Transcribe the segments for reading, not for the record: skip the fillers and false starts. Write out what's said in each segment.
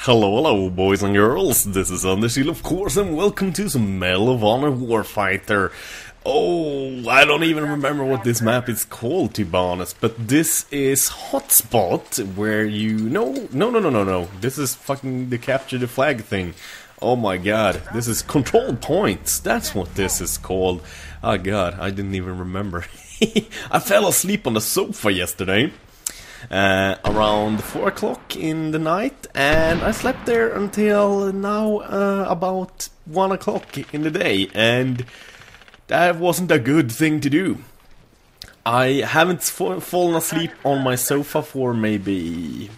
Hello, boys and girls. This is Undershield, of course, and welcome to some Medal of Honor Warfighter. Oh, I don't even remember what this map is called, to be honest, but this is Hotspot, where you... No. This is fucking the capture the flag thing. Oh my god, this is Control Points. That's what this is called. Oh god, I didn't even remember. I fell asleep on the sofa yesterday. Around 4 o'clock in the night, and I slept there until now about 1 o'clock in the day, and that wasn't a good thing to do. I haven't fallen asleep on my sofa for maybe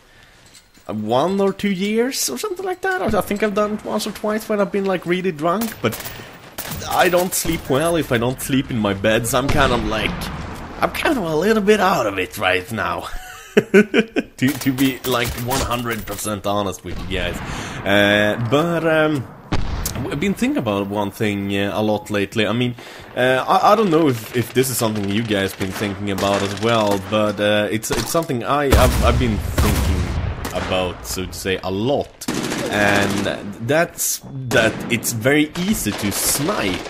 1 or 2 years or something like that. I think I've done it once or twice when I've been like really drunk, but I don't sleep well if I don't sleep in my bed, so I'm kind of a little bit out of it right now. to be like 100% honest with you guys, but I've been thinking about one thing a lot lately. I mean, I don't know if this is something you guys been thinking about as well, but it's something I've been thinking about, so to say, a lot. And that's that it's very easy to snipe,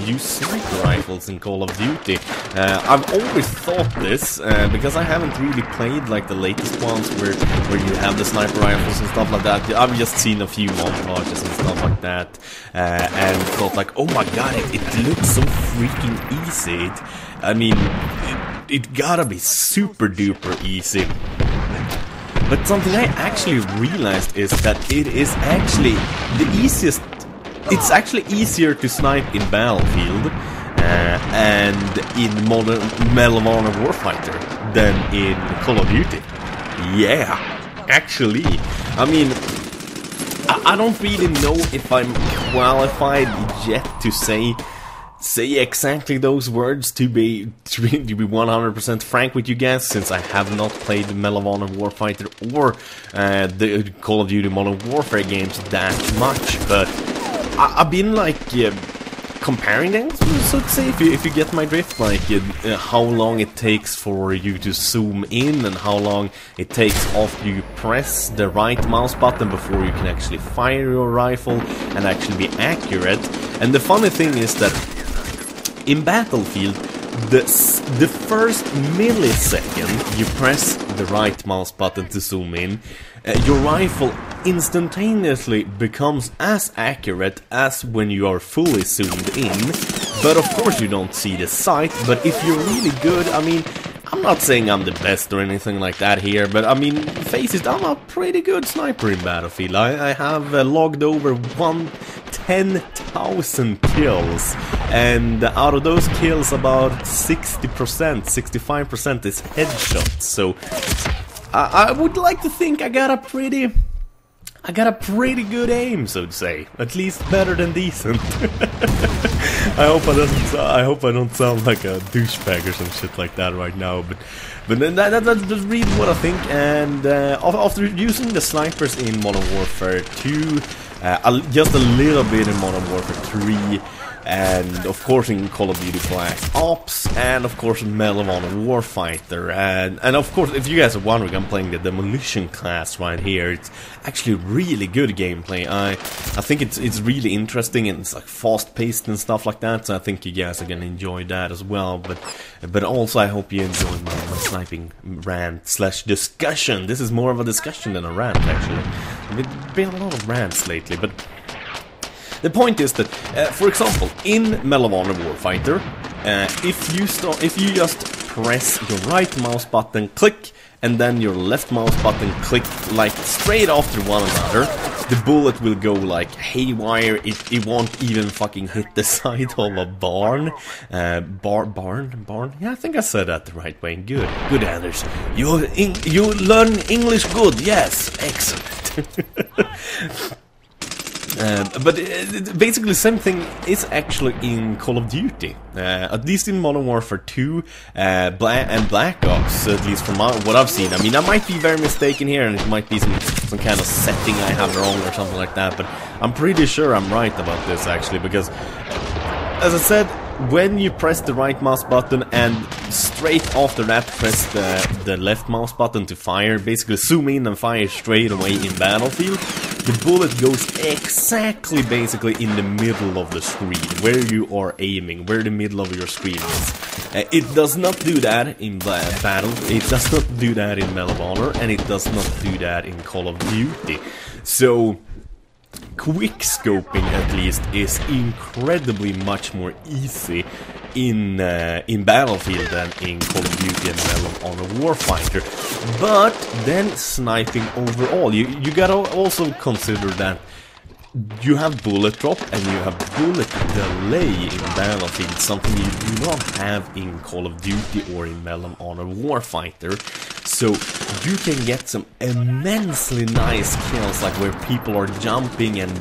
use sniper rifles in Call of Duty. I've always thought this, because I haven't really played like the latest ones where you have the sniper rifles and stuff like that. I've just seen a few montages and stuff like that, and thought like, oh my god, it looks so freaking easy. I mean, it gotta be super duper easy. But something I actually realized is that it is actually the easiest. It's actually easier to snipe in Battlefield and in Medal of Honor Warfighter than in Call of Duty. Yeah, actually. I mean, I don't really know if I'm qualified yet to say exactly those words, to be 100% frank with you guys, since I have not played the Medal of Honor Warfighter or the Call of Duty Modern Warfare games that much, but I've been like comparing them, so to say, if you get my drift, like how long it takes for you to zoom in and how long it takes after you press the right mouse button before you can actually fire your rifle and actually be accurate. And the funny thing is that in Battlefield, the first millisecond you press the right mouse button to zoom in, your rifle instantaneously becomes as accurate as when you are fully zoomed in. But of course you don't see the sight, but if you're really good, I mean, I'm not saying I'm the best or anything like that here, but I mean, face it, I'm a pretty good sniper in Battlefield. I have logged over 10,000 kills, and out of those kills about 60%, 65% is headshots, so I would like to think I got a pretty good aim, so to say. At least better than decent. I hope I don't sound like a douchebag or some shit like that right now, but then that's really what I think. And after using the snipers in Modern Warfare 2, just a little bit in Modern Warfare 3, and of course in Call of Duty Black Ops, and of course in Medal of Honor Warfighter, and of course, if you guys are wondering, I'm playing the Demolition class right here. It's actually really good gameplay. I think it's really interesting, and it's like fast paced and stuff like that, so I think you guys are gonna enjoy that as well. But also I hope you enjoy my sniping rant slash discussion. This is more of a discussion than a rant, actually. There's been a lot of rants lately, but the point is that, for example, in Medal of Honor Warfighter, if you just press your right mouse button, click, and then your left mouse button, click, like straight after one another, the bullet will go like haywire. It won't even fucking hit the side of a barn. Barn? Yeah, I think I said that the right way. Good, Anders. You learn English good. Yes, excellent. But basically the same thing is actually in Call of Duty, at least in Modern Warfare 2 and Black Ops, at least from what I've seen. I mean, I might be very mistaken here, and it might be some kind of setting I have wrong or something like that, but I'm pretty sure I'm right about this, actually, because, as I said, when you press the right mouse button and straight after that press the left mouse button to fire, basically zoom in and fire straight away in Battlefield, the bullet goes exactly basically in the middle of the screen, where you are aiming, where the middle of your screen is. It does not do that in Battle, it does not do that in Medal of Honor, and it does not do that in Call of Duty. So quick scoping, at least, is incredibly much more easy in Battlefield than in Call of Duty and Medal of Honor Warfighter. But then sniping overall, you gotta also consider that you have bullet drop and you have bullet delay in Battlefield, something you do not have in Call of Duty or in Medal of Honor Warfighter. So you can get some immensely nice kills, like where people are jumping and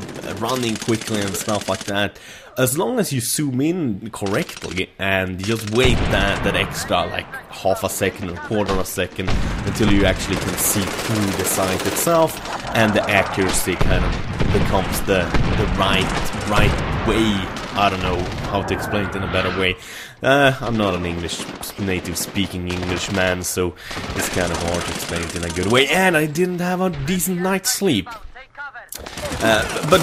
running quickly and stuff like that. As long as you zoom in correctly and just wait that extra like half a second or quarter of a second until you actually can see through the sight itself, and the accuracy kind of becomes the right way. I don't know how to explain it in a better way. I'm not an native speaking English man, so it's kind of hard to explain it in a good way. And I didn't have a decent night's sleep. But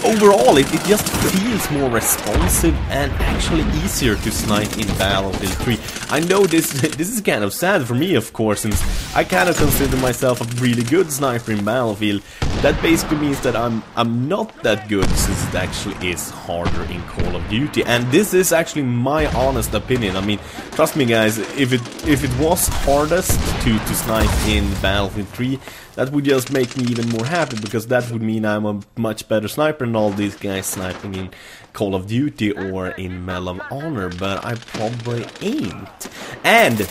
overall, it just feels more responsive and actually easier to snipe in Battlefield 3. I know this is kind of sad for me, of course, since I kind of consider myself a really good sniper in Battlefield. That basically means that I'm not that good, since it actually is harder in Call of Duty. And this is actually my honest opinion. I mean, trust me guys, if it was hardest to snipe in Battlefield 3, that would just make me even more happy, because that would mean I'm a much better sniper than all these guys sniping in Call of Duty or in Medal of Honor, but I probably ain't. And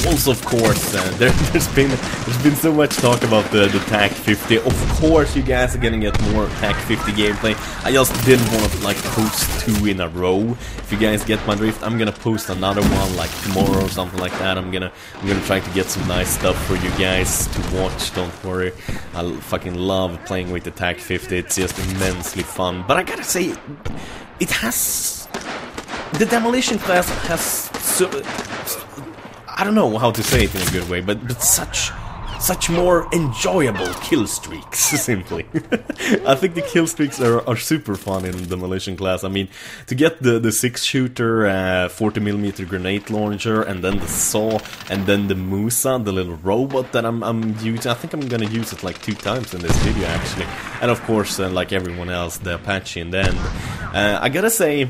also, of course, there's been so much talk about the TAC 50. Of course, you guys are gonna get more TAC 50 gameplay. I just didn't want to like post 2 in a row. If you guys get my drift, I'm gonna post another one like tomorrow or something like that. I'm gonna try to get some nice stuff for you guys to watch. Don't worry, I fucking love playing with the TAC 50. It's just immensely fun. But I gotta say, it has, the demolition class has so, I don't know how to say it in a good way, but such more enjoyable kill streaks, simply. I think the kill streaks are super fun in Demolition class. I mean, to get the 6-shooter, 40mm grenade launcher, and then the saw, and then the Musa, the little robot that I'm using. I think I'm gonna use it like 2 times in this video, actually. And of course, like everyone else, the Apache in the end. I gotta say,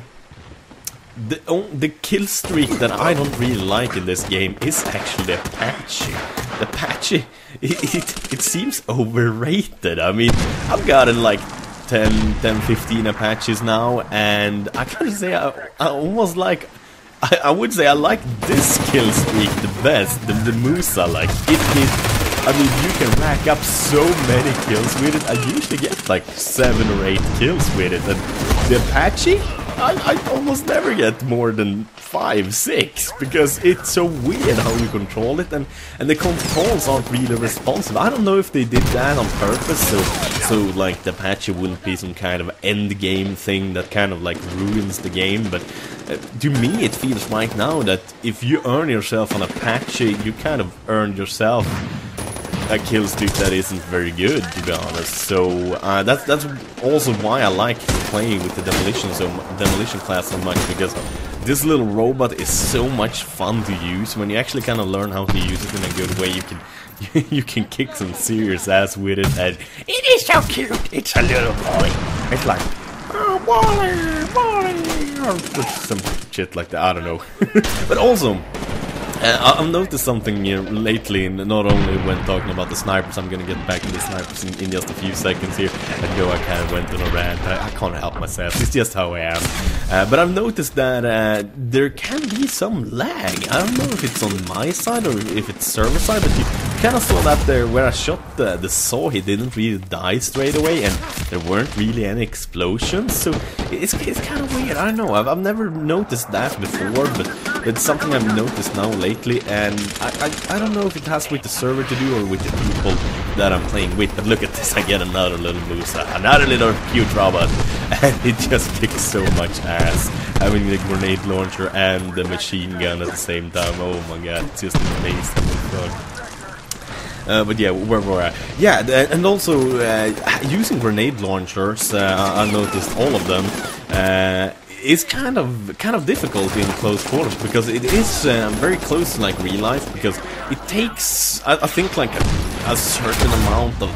the kill streak that I don't really like in this game is actually the Apache. The Apache, it seems overrated. I mean, I've gotten like 10-15 Apaches now, and I gotta say, I almost like, I would say I like this kill streak the best, the Musa. Like, I mean, you can rack up so many kills with it. I usually get like 7 or 8 kills with it, and the Apache, I almost never get more than 5-6, because it's so weird how you control it, and the controls aren't really responsive. I don't know if they did that on purpose, so like the Apache wouldn't be some kind of end game thing that kind of like ruins the game, but to me it feels right now that if you earn yourself an Apache, you kind of earned yourself a kill streak that isn't very good, to be honest. So that's also why I like playing with the demolition class so much, because this little robot is so much fun to use. When you actually kind of learn how to use it in a good way, you can kick some serious ass with it, and it is so cute. It's a little boy. It's like, oh, Wally, or some shit like that. I don't know. But also, I've noticed something lately, not only when talking about the snipers. I'm gonna get back to the snipers in just a few seconds here. I know I kind of went on a rant. I can't help myself. It's just how I am. But I've noticed that there can be some lag. I don't know if it's on my side or if it's server side, but you kind of saw that there where I shot the saw. He didn't really die straight away, and there weren't really any explosions. So it's kind of weird. I don't know. I've never noticed that before, but it's something I've noticed now lately, and I don't know if it has with the server to do or with the people that I'm playing with. But look at this, I get another little Musa, another little cute robot, and it just kicks so much ass, having the grenade launcher and the machine gun at the same time. Oh my god, it's just amazing. But yeah, where were I? Yeah, and also using grenade launchers, I noticed all of them, is kind of difficult in close quarters, because it is very close to like real life, because it takes, I think, like a certain amount of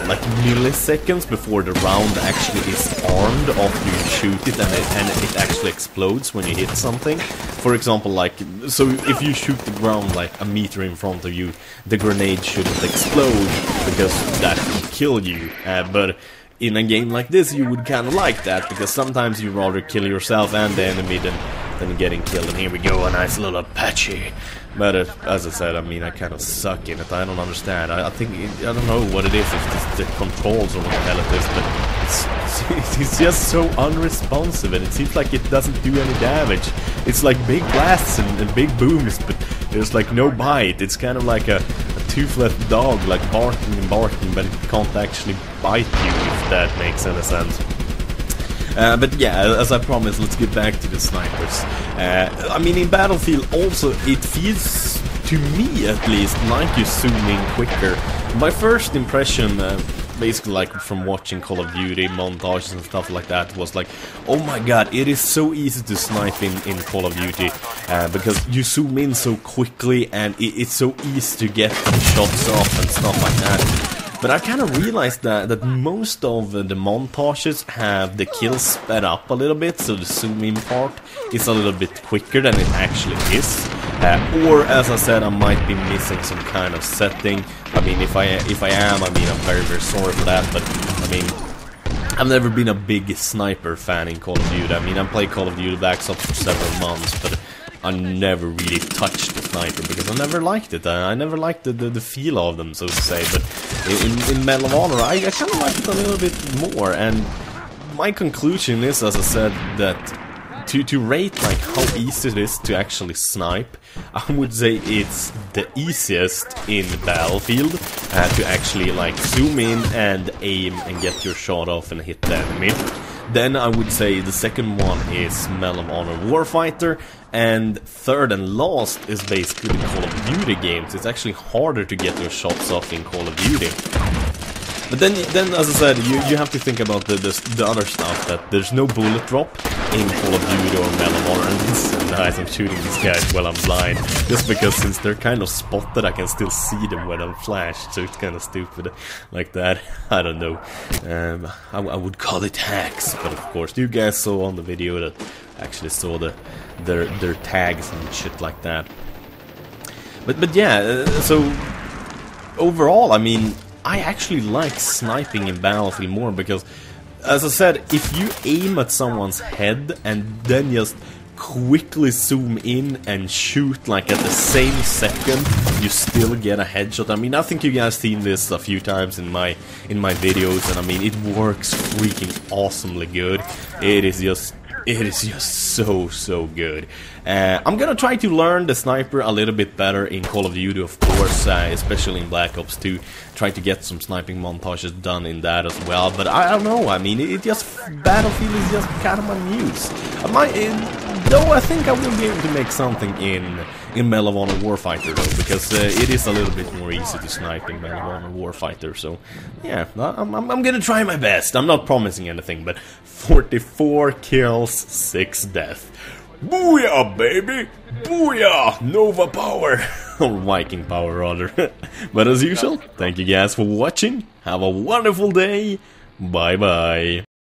like milliseconds before the round actually is armed after you shoot it, and it actually explodes when you hit something. For example, like, so if you shoot the ground like a meter in front of you, the grenade shouldn't explode, because that would kill you. But in a game like this, you would kind of like that, because sometimes you'd rather kill yourself and the enemy than getting killed. And here we go, a nice little Apache. But as I said, I mean, I kind of suck in it. I don't understand. I think, I don't know what it is, if it's the controls or what the hell it is, but it's just so unresponsive, and it seems like it doesn't do any damage. It's like big blasts and big booms, but there's like no bite. It's kind of like a toothless dog, like barking and barking, but it can't actually bite you, if that makes any sense. But yeah, as I promised, let's get back to the snipers. I mean, in Battlefield also, it feels, to me at least, like you zoom in quicker. My first impression, basically like from watching Call of Duty montages and stuff like that, was like, oh my god, it is so easy to snipe in Call of Duty, because you zoom in so quickly, and it's so easy to get shots off and stuff like that. But I kind of realized that most of the montages have the kills sped up a little bit, so the zoom-in part is a little bit quicker than it actually is. Or, as I said, I might be missing some kind of setting. I mean, if I am, I mean, I'm very, very sorry for that, but, I mean, I've never been a big sniper fan in Call of Duty. I mean, I played Call of Duty Black Ops for several months, but I never really touched the sniper, because I never liked it. I never liked the feel of them, so to say. But in Medal of Honor, I kind of like it a little bit more. And my conclusion is, as I said, that to rate like how easy it is to actually snipe, I would say it's the easiest in Battlefield, to actually like zoom in and aim and get your shot off and hit the enemy. Then I would say the second one is Medal of Honor Warfighter, and third and last is basically the Call of Duty games. It's actually harder to get your shots off in Call of Duty. But then as I said, you have to think about the other stuff, that there's no bullet drop in Call of Duty or Medal of Honor. And this is nice, I'm shooting these guys while I'm blind, just because since they're kind of spotted, I can still see them when I'm flashed, so it's kind of stupid like that. I don't know. I would call it hacks, but of course, you guys saw on the video that actually saw their tags and shit like that. But yeah, so overall, I mean, I actually like sniping in Battlefield more, because, as I said, if you aim at someone's head and then just quickly zoom in and shoot like at the same second, you still get a headshot. I mean, I think you guys seen this a few times in my videos, and I mean, it works freaking awesomely good. It is just so good. I'm gonna try to learn the sniper a little bit better in Call of Duty, of course, especially in Black Ops 2. Try to get some sniping montages done in that as well. But I don't know, I mean, Battlefield is just kind of my muse. Though I think I will be able to make something in Medal of Honor Warfighter, though, because it is a little bit more easy to snipe in Medal of Honor Warfighter. So yeah, I'm gonna try my best. I'm not promising anything, but 44 kills, 6 deaths. Booyah, baby! Booyah! Nova power! Or Viking power, rather. But as usual, thank you guys for watching. Have a wonderful day. Bye-bye.